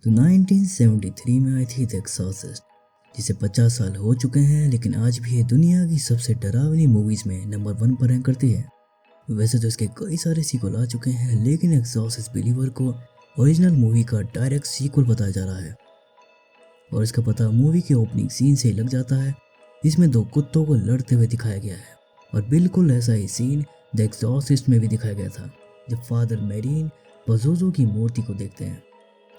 तो 1973 में आई थी द एक्सॉर्सिस्ट, जिसे 50 साल हो चुके हैं, लेकिन आज भी ये दुनिया की सबसे डरावनी मूवीज़ में नंबर 1 पर रैंक करती है। वैसे तो इसके कई सारे सीक्वल आ चुके हैं, लेकिन एक्सॉर्सिस्ट बिलीवर को ओरिजिनल मूवी का डायरेक्ट सीक्वल बताया जा रहा है। और इसका पता मूवी के ओपनिंग सीन से ही लग जाता है, जिसमें 2 कुत्तों को लड़ते हुए दिखाया गया है। और बिल्कुल ऐसा ही सीन द एक्सॉर्सिस्ट में भी दिखाया गया था, जब फादर मेरीन पजोजो की मूर्ति को देखते हैं।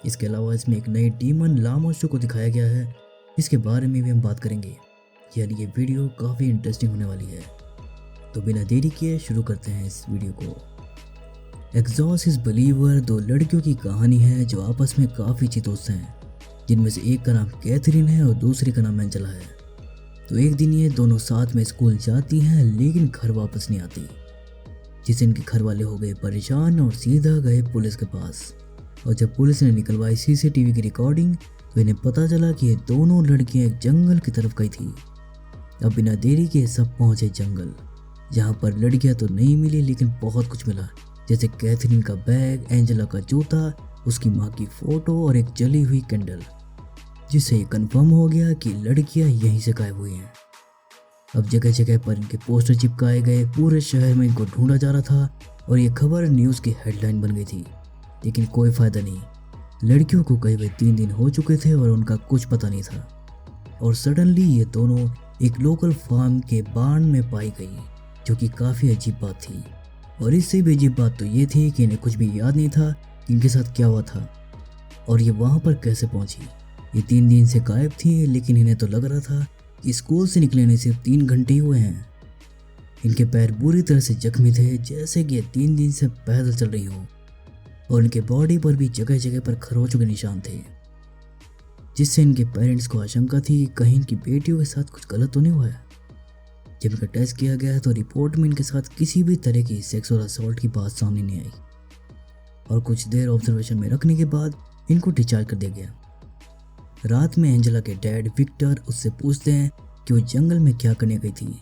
इसके अलावा इसमें एक नई डीमन लामोशो को दिखाया गया है, इसके बारे में भी हम बात करेंगे। यानी ये वीडियो काफ़ी इंटरेस्टिंग होने वाली है। तो बिना देरी किए शुरू करते हैं इस वीडियो को। एक्सॉर्सिस्ट बिलीवर 2 लड़कियों की कहानी है जो आपस में काफ़ी अच्छी दोस्त हैं, जिनमें से एक का नाम कैथरीन है और दूसरी का नाम एंजेला है। तो एक दिन ये दोनों साथ में स्कूल जाती हैं, लेकिन घर वापस नहीं आती, जिससे इनके घर वाले हो गए परेशान और सीधा गए पुलिस के पास। और जब पुलिस ने निकलवाई सीसीटीवी की रिकॉर्डिंग, तो इन्हें पता चला कि ये दोनों लड़कियां एक जंगल की तरफ गई थी। अब बिना देरी के सब पहुंचे जंगल, जहां पर लड़कियां तो नहीं मिली, लेकिन बहुत कुछ मिला, जैसे कैथरीन का बैग, एंजेला का जूता, उसकी माँ की फोटो और एक जली हुई कैंडल, जिससे ये कन्फर्म हो गया कि लड़कियां यहीं से गायब हुई हैं। अब जगह जगह पर इनके पोस्टर चिपकाए गए, पूरे शहर में इनको ढूंढा जा रहा था और ये खबर न्यूज़ की हेडलाइन बन गई थी। लेकिन कोई फ़ायदा नहीं, लड़कियों को गए हुए 3 दिन हो चुके थे और उनका कुछ पता नहीं था। और सडनली ये दोनों एक लोकल फार्म के बार्न में पाई गई, जो कि काफ़ी अजीब बात थी। और इससे भी अजीब बात तो ये थी कि इन्हें कुछ भी याद नहीं था कि इनके साथ क्या हुआ था और ये वहाँ पर कैसे पहुँची। ये 3 दिन से गायब थी, लेकिन इन्हें तो लग रहा था कि स्कूल से निकले ने सिर्फ 3 घंटे ही हुए हैं। इनके पैर बुरी तरह से जख्मी थे, जैसे कि ये 3 दिन से पैदल चल रही हो, और इनके बॉडी पर भी जगह जगह पर खरोचों के निशान थे, जिससे इनके पेरेंट्स को आशंका थी कि कहीं इनकी बेटियों के साथ कुछ गलत तो नहीं हुआ है। जब इनका टेस्ट किया गया तो रिपोर्ट में इनके साथ किसी भी तरह की सेक्सुअल असॉल्ट की बात सामने नहीं आई। और कुछ देर ऑब्जर्वेशन में रखने के बाद इनको डिस्चार्ज कर दिया गया। रात में एंजेला के डैड विक्टर उससे पूछते हैं कि वो जंगल में क्या करने गई थी,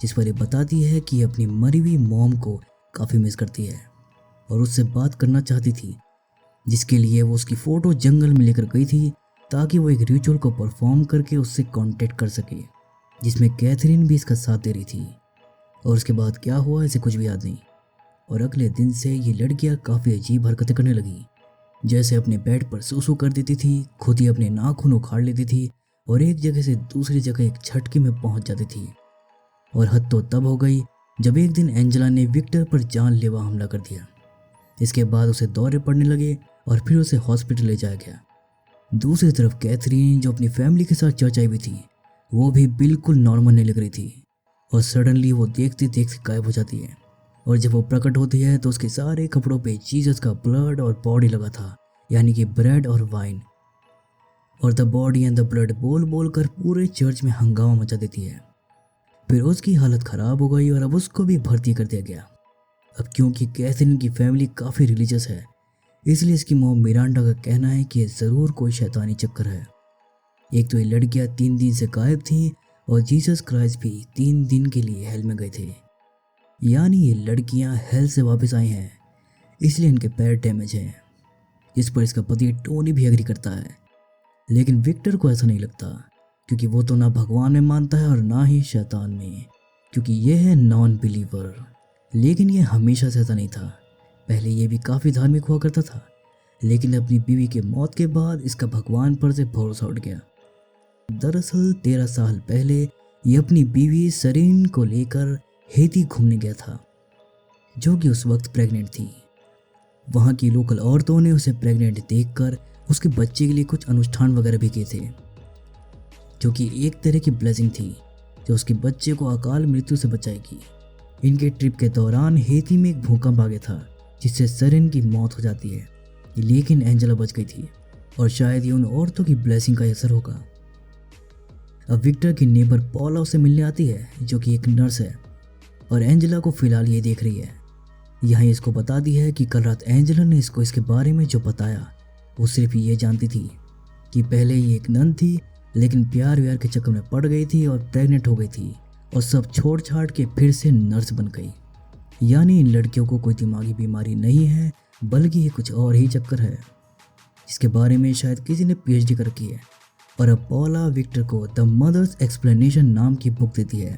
जिस पर ये बताती है कि अपनी मरी हुई मॉम को काफ़ी मिस करती है और उससे बात करना चाहती थी, जिसके लिए वो उसकी फ़ोटो जंगल में लेकर गई थी, ताकि वो एक रिचुअल को परफॉर्म करके उससे कांटेक्ट कर सके, जिसमें कैथरीन भी इसका साथ दे रही थी। और उसके बाद क्या हुआ इसे कुछ भी याद नहीं। और अगले दिन से ये लड़कियां काफ़ी अजीब हरकतें करने लगी, जैसे अपने बेड पर सूसू कर देती थी, खुद ही अपने नाखून उखाड़ लेती थी और एक जगह से दूसरी जगह एक झटके में पहुंच जाती थी। और हद तो तब हो गई जब एक दिन एंजेला ने विक्टर पर जानलेवा हमला कर दिया। इसके बाद उसे दौरे पड़ने लगे और फिर उसे हॉस्पिटल ले जाया गया। दूसरी तरफ कैथरीन, जो अपनी फैमिली के साथ चर्च आई हुई थी, वो भी बिल्कुल नॉर्मल नहीं लग रही थी। और सडनली वो देखते देखते गायब हो जाती है। और जब वो प्रकट होती है तो उसके सारे कपड़ों पे जीसस का ब्लड और बॉडी लगा था, यानी कि ब्रेड और वाइन। और the body and the blood बोल बोल कर पूरे चर्च में हंगामा मचा देती है। फिर उसकी हालत ख़राब हो गई और अब उसको भी भर्ती कर दिया गया। अब क्योंकि कैथरीन की फैमिली काफ़ी रिलीजियस है, इसलिए इसकी मॉम मिरांडा का कहना है कि ज़रूर कोई शैतानी चक्कर है। एक तो ये लड़कियां 3 दिन से गायब थी और जीसस क्राइस्ट भी 3 दिन के लिए हेल में गए थे, यानी ये लड़कियां हेल से वापस आई हैं, इसलिए इनके पैर डैमेज हैं। इस पर इसका पति टोनी भी एग्री करता है, लेकिन विक्टर को ऐसा नहीं लगता, क्योंकि वो तो ना भगवान में मानता है और ना ही शैतान में, क्योंकि ये है नॉन बिलीवर। लेकिन ये हमेशा से ऐसा नहीं था, पहले ये भी काफ़ी धार्मिक हुआ करता था, लेकिन अपनी बीवी के मौत के बाद इसका भगवान पर से भरोसा उठ गया। दरअसल 13 साल पहले ये अपनी बीवी सरीन को लेकर हेती घूमने गया था, जो कि उस वक्त प्रेग्नेंट थी। वहाँ की लोकल औरतों ने उसे प्रेग्नेंट देखकर उसके बच्चे के लिए कुछ अनुष्ठान वगैरह भी किए थे, जो कि एक तरह की ब्लेसिंग थी जो उसके बच्चे को अकाल मृत्यु से बचाएगी। इनके ट्रिप के दौरान हेती में एक भूकंप आ गया था, जिससे सरीन की मौत हो जाती है, लेकिन एंजेला बच गई थी और शायद ये उन औरतों की ब्लेसिंग का असर होगा। अब विक्टर की नेबर पॉला उसे मिलने आती है, जो कि एक नर्स है, और एंजेला को फिलहाल ये देख रही है। यहाँ इसको बताती है कि कल रात एंजेला ने इसको इसके बारे में जो बताया, वो सिर्फ ये जानती थी कि पहले ये एक नन थी, लेकिन प्यार व्यार के चक्कर में पड़ गई थी और प्रेग्नेंट हो गई थी, और सब छोड़ छाड़ के फिर से नर्स बन गई। यानी इन लड़कियों को कोई दिमागी बीमारी नहीं है, बल्कि ये कुछ और ही चक्कर है। जिसके बारे में शायद किसी ने पीएचडी कर रखी है। और अब पॉला विक्टर को द मदर्स एक्सप्लेनेशन नाम की बुक देती है,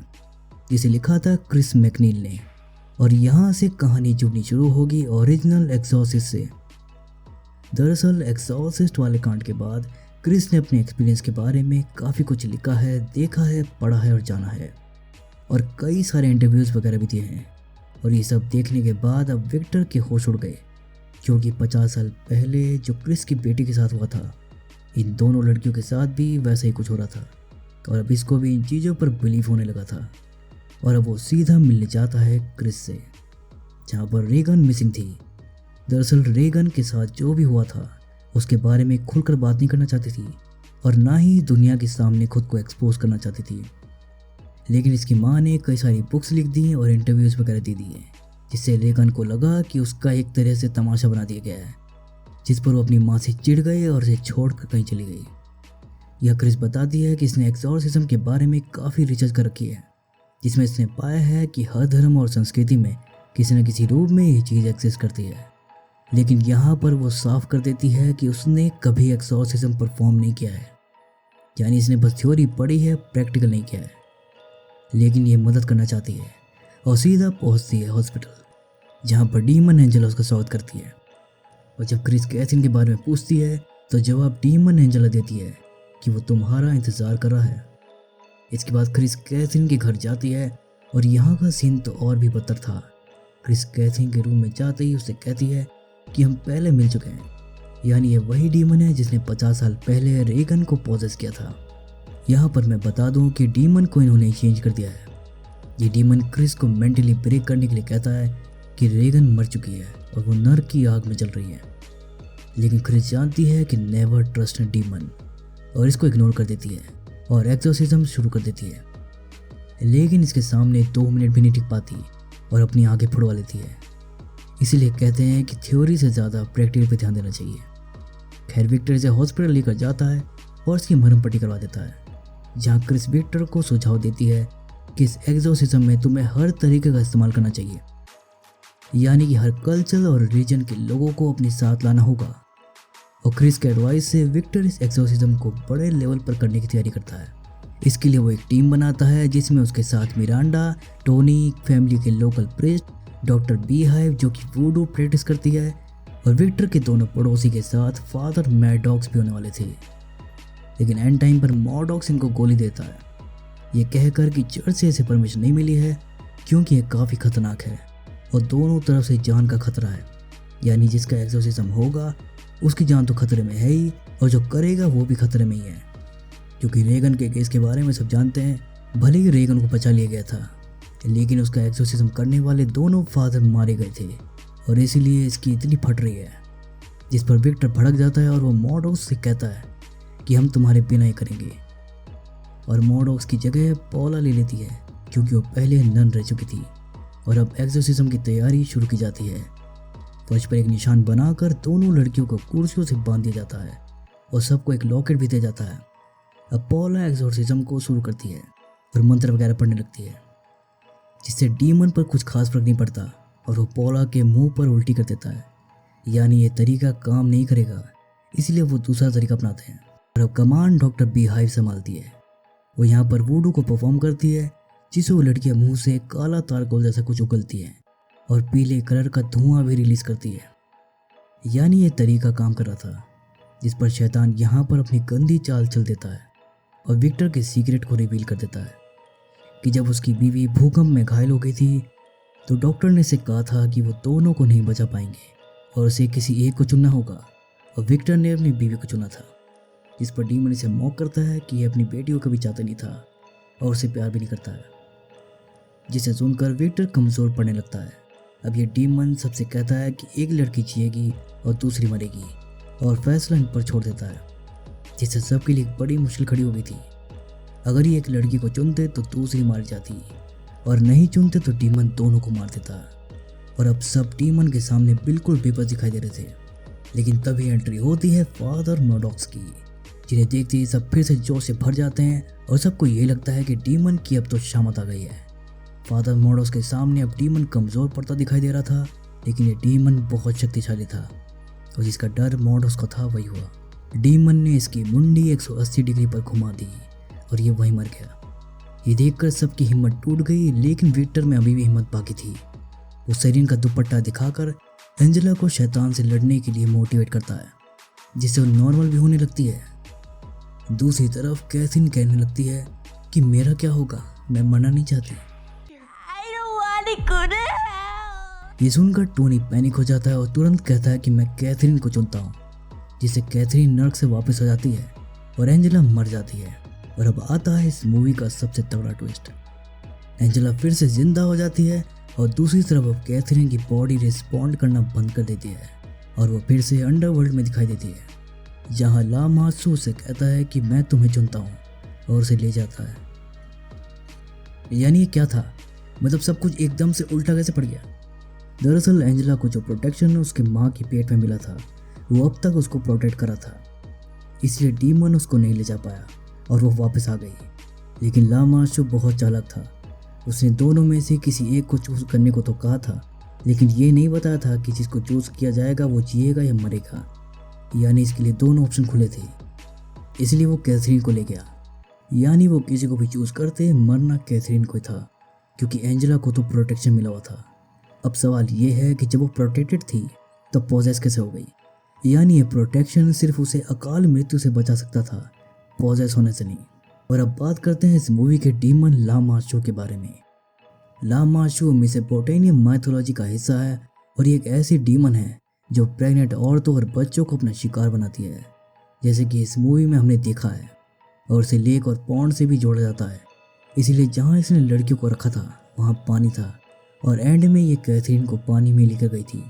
जिसे लिखा था क्रिस मैकनील ने। और यहाँ से कहानी जुड़नी शुरू होगी ओरिजिनल एक्सॉर्सिस्ट से। दरअसल एक्सॉर्सिस्ट वाले कांड के बाद क्रिस ने अपने एक्सपीरियंस के बारे में काफ़ी कुछ लिखा है, देखा है, पढ़ा है और जाना है, और कई सारे इंटरव्यूज़ वगैरह भी दिए हैं। और ये सब देखने के बाद अब विक्टर के होश उड़ गए, क्योंकि 50 साल पहले जो क्रिस की बेटी के साथ हुआ था, इन दोनों लड़कियों के साथ भी वैसा ही कुछ हो रहा था। और अब इसको भी इन चीज़ों पर बिलीव होने लगा था। और अब वो सीधा मिलने जाता है क्रिस से, जहाँ पर रेगन मिसिंग थी। दरअसल रेगन के साथ जो भी हुआ था उसके बारे में खुलकर बात नहीं करना चाहती थी, और ना ही दुनिया के सामने खुद को एक्सपोज करना चाहती थी। लेकिन इसकी माँ ने कई सारी बुक्स लिख दी और इंटरव्यूज़ वगैरह दे दिए, जिससे रेगन को लगा कि उसका एक तरह से तमाशा बना दिया गया है, जिस पर वो अपनी माँ से चिढ़ गए और उसे छोड़कर कहीं चली गई। यह क्रिस बताती है कि इसने एक्सॉर्सिज्म के बारे में काफ़ी रिसर्च कर रखी है, जिसमें इसने पाया है कि हर धर्म और संस्कृति में किसी न किसी रूप में ये चीज़ एग्जिस्ट करती है। लेकिन यहाँ पर वो साफ कर देती है कि उसने कभी एक्सॉर्सिज्म परफॉर्म नहीं किया है, यानी इसने बस थ्योरी पढ़ी है, प्रैक्टिकल नहीं किया है। लेकिन ये मदद करना चाहती है और सीधा पहुँचती है हॉस्पिटल, जहाँ पर डीमन एंजेला उसका स्वागत करती है। और जब क्रिस कैथरीन के बारे में पूछती है तो जवाब डीमन एंजेला देती है कि वो तुम्हारा इंतज़ार कर रहा है। इसके बाद क्रिस कैथरीन के घर जाती है और यहाँ का सीन तो और भी बदतर था। क्रिस कैथरीन के रूम में जाते ही उससे कहती है कि हम पहले मिल चुके हैं, यानी ये वही डीमन है जिसने 50 साल पहले रेगन को पॉजेस किया था। यहाँ पर मैं बता दूँ कि डीमन को इन्होंने चेंज कर दिया है। ये डीमन क्रिस को मेंटली ब्रेक करने के लिए कहता है कि रेगन मर चुकी है और वो नर्क की आग में जल रही है। लेकिन क्रिस जानती है कि नेवर ट्रस्ट डीमन, और इसको इग्नोर कर देती है और एक्सॉर्सिज्म शुरू कर देती है। लेकिन इसके सामने 2 मिनट भी नहीं टिक पाती और अपनी आंखें फुड़वा लेती है। इसीलिए कहते हैं कि थ्योरी से ज़्यादा प्रैक्टिकल पे ध्यान देना चाहिए। खैर विक्टर इसे हॉस्पिटल लेकर जाता है और इसकी मरहम पट्टी करवा देता है, जहाँ क्रिस विक्टर को सुझाव देती है कि इस एक्सॉर्सिज्म में तुम्हें हर तरीके का इस्तेमाल करना चाहिए, यानी कि हर कल्चर और रिलीजन के लोगों को अपने साथ लाना होगा। और क्रिस के एडवाइस से विक्टर इस एक्सॉर्सिज्म को बड़े लेवल पर करने की तैयारी करता है। इसके लिए वो एक टीम बनाता है, जिसमें उसके साथ मिरांडा, टोनी, फैमिली के लोकल प्रीस्ट, डॉक्टर बीहाइव जो कि वूडू प्रैक्टिस करती है, और विक्टर के दोनों पड़ोसी के साथ फादर मैडॉक्स भी होने वाले थे। लेकिन एंड टाइम पर मॉडॉक्स इनको गोली देता है, ये कहकर कि चर्च से इसे परमिशन नहीं मिली है क्योंकि ये काफ़ी खतरनाक है और दोनों तरफ से जान का खतरा है, यानी जिसका एक्सॉर्सिज्म होगा उसकी जान तो खतरे में है ही, और जो करेगा वो भी खतरे में ही है। क्योंकि रेगन के केस के बारे में सब जानते हैं, भले ही रेगन को बचा लिया गया था, लेकिन उसका एक्सॉर्सिज्म करने वाले दोनों फादर मारे गए थे, और इसीलिए इसकी इतनी फट रही है। जिस पर विक्टर भड़क जाता है और वो मॉडॉक्स से कहता है कि हम तुम्हारे बिना ही करेंगे। और मॉडॉक्स की जगह पॉला ले लेती है, क्योंकि वो पहले नन रह चुकी थी। और अब एक्सॉर्सिज्म की तैयारी शुरू की जाती है। फर्श पर एक निशान बनाकर दोनों लड़कियों को कुर्सियों से बांध दिया जाता है और सबको एक लॉकेट भी दिया जाता है। अब पॉला एक्सॉर्सिज्म को शुरू करती है और मंत्र वगैरह पढ़ने लगती है, जिससे डीमन पर कुछ खास फर्क नहीं पड़ता और वो पॉला के मुंह पर उल्टी कर देता है, यानी ये तरीका काम नहीं करेगा, इसलिए वो दूसरा तरीका अपनाते हैं। और अब कमांड डॉक्टर बीहाइव संभालती है। वो यहाँ पर वूडू को परफॉर्म करती है, जिसे वो लड़कियाँ मुंह से काला तारकोल जैसा कुछ उगलती हैं और पीले कलर का धुआं भी रिलीज करती है, यानी ये तरीका काम कर रहा था। जिस पर शैतान यहाँ पर अपनी गंदी चाल चल देता है और विक्टर के सीक्रेट को रिवील कर देता है कि जब उसकी बीवी भूकंप में घायल हो गई थी तो डॉक्टर ने इसे कहा था कि वो दोनों को नहीं बचा पाएंगे और उसे किसी एक को चुनना होगा, और विक्टर ने अपनी बीवी को चुना था। जिस पर डीमन इसे मॉक करता है कि ये अपनी बेटी को कभी चाहता नहीं था और उसे प्यार भी नहीं करता है, जिसे सुनकर विक्टर कमज़ोर पड़ने लगता है। अब ये डीमन सबसे कहता है कि एक लड़की जिएगी और दूसरी मरेगी, और फैसला इन पर छोड़ देता है, जिससे सबके लिए एक बड़ी मुश्किल खड़ी हो गई थी। अगर ये एक लड़की को चुनते तो दूसरी मार जाती, और नहीं चुनते तो डीमन दोनों को मार देता। और अब सब डीमन के सामने बिल्कुल बेबस दिखाई दे रहे थे। लेकिन तभी एंट्री होती है फादर मॉडॉक्स की, जिन्हें देखते ही सब फिर से जोश से भर जाते हैं और सबको ये लगता है कि डीमन की अब तो शामत आ गई है। फादर मॉडॉक्स के सामने अब डीमन कमज़ोर पड़ता दिखाई दे रहा था, लेकिन ये डीमन बहुत शक्तिशाली था और जिसका डर मॉड उसको था वही हुआ। डीमन ने इसकी मुंडी 180 डिग्री पर घुमा दी और ये वहीं मर गया। ये देखकर सबकी हिम्मत टूट गई, लेकिन विक्टर में अभी भी हिम्मत बाकी थी। वो सेरिन का दुपट्टा दिखाकर एंजेला को शैतान से लड़ने के लिए मोटिवेट करता है, जिससे वो नॉर्मल भी होने लगती है। दूसरी तरफ कैथरीन कहने लगती है कि मेरा क्या होगा, मैं मरना नहीं चाहती। ये सुनकर टोनी पैनिक हो जाता है और तुरंत कहता है कि मैं कैथरीन को चुनता हूँ, जिससे कैथरीन नर्क से वापस हो जाती है और एंजेला मर जाती है। और अब आता है इस मूवी का सबसे तगड़ा ट्विस्ट। एंजेला फिर से जिंदा हो जाती है और दूसरी तरफ अब कैथरीन की बॉडी रिस्पॉन्ड करना बंद कर देती है और वो फिर से अंडरवर्ल्ड में दिखाई देती है, जहाँ ला मासू से कहता है कि मैं तुम्हें चुनता हूँ और उसे ले जाता है। यानी ये क्या था, मतलब सब कुछ एकदम से उल्टा कैसे पड़ गया। दरअसल एंजेला को जो प्रोटेक्शन उसके माँ की पेट में मिला था वो अब तक उसको प्रोटेक्ट करा था, इसलिए डीमन उसको नहीं ले जा पाया और वो वापस आ गई। लेकिन ला मासू बहुत चालाक था, उसने दोनों में से किसी एक को चूज करने को तो कहा था, लेकिन ये नहीं बताया था कि जिसको चूज किया जाएगा वो जिएगा या मरेगा। यानी इसके लिए दोनों ऑप्शन खुले थे, इसलिए वो कैथरीन को ले गया। यानी वो किसी को भी चूज करते, मरना कैथरीन को था, क्योंकि एंजेला को तो प्रोटेक्शन मिला हुआ था। अब सवाल ये है कि जब वो प्रोटेक्टेड थी तब पॉजेस कैसे हो गई। यानी ये प्रोटेक्शन सिर्फ उसे अकाल मृत्यु से बचा सकता था, पॉजेस होने से नहीं। और अब बात करते हैं इस मूवी के डीमन ला मासू के बारे में। ला मासू मेसोपोटामियन माइथोलॉजी का हिस्सा है और ये एक ऐसी डीमन है जो प्रेग्नेंट औरतों और बच्चों को अपना शिकार बनाती है, जैसे कि इस मूवी में हमने देखा है। और इसे लेक और पॉन्ड से भी जोड़ा जाता है, इसीलिए जहाँ इसने लड़कियों को रखा था वहाँ पानी था और एंड में ये कैथरीन को पानी में लेकर गई थी।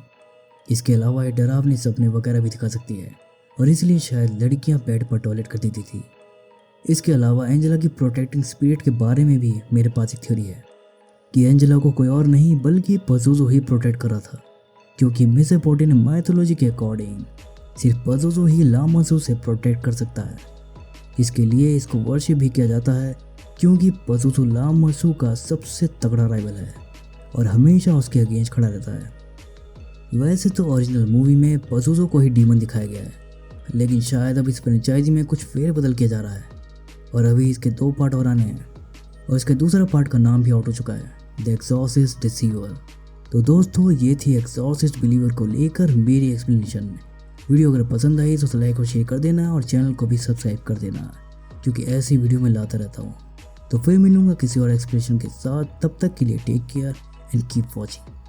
इसके अलावा ये डरावने सपने वगैरह भी दिखा सकती है और इसलिए शायद लड़कियाँ बेड पर टॉयलेट कर देती थी। इसके अलावा एंजेला की प्रोटेक्टिंग स्पिरिट के बारे में भी मेरे पास एक थ्योरी है कि एंजेला को कोई और नहीं बल्कि पज़ुज़ो ही प्रोटेक्ट कर रहा था, क्योंकि मेसोपोटामियन माइथोलॉजी के अकॉर्डिंग सिर्फ पज़ुज़ो ही ला मासू से प्रोटेक्ट कर सकता है। इसके लिए इसको वर्शिप भी किया जाता है, क्योंकि पज़ुज़ो ला मासू का सबसे तगड़ा राइवल है और हमेशा उसके अगेंस्ट खड़ा रहता है। वैसे तो ओरिजिनल मूवी में पज़ुज़ो को ही डीमन दिखाया गया है, लेकिन शायद अब इस फ्रेंचाइजी में कुछ फेरबदल किया जा रहा है और अभी इसके 2 पार्ट और आने हैं और इसके दूसरा पार्ट का नाम भी आउट हो चुका है, द एक्सॉर्सिस्ट डिसीवर। तो दोस्तों ये थी एक्सॉर्सिस्ट बिलीवर को लेकर मेरी एक्सप्लेनेशन। वीडियो अगर पसंद आई तो लाइक और शेयर कर देना और चैनल को भी सब्सक्राइब कर देना, क्योंकि ऐसी वीडियो मैं लाता रहता हूँ। तो फिर मिलूंगा किसी और एक्सप्लेनेशन के साथ, तब तक के लिए take care and keep watching.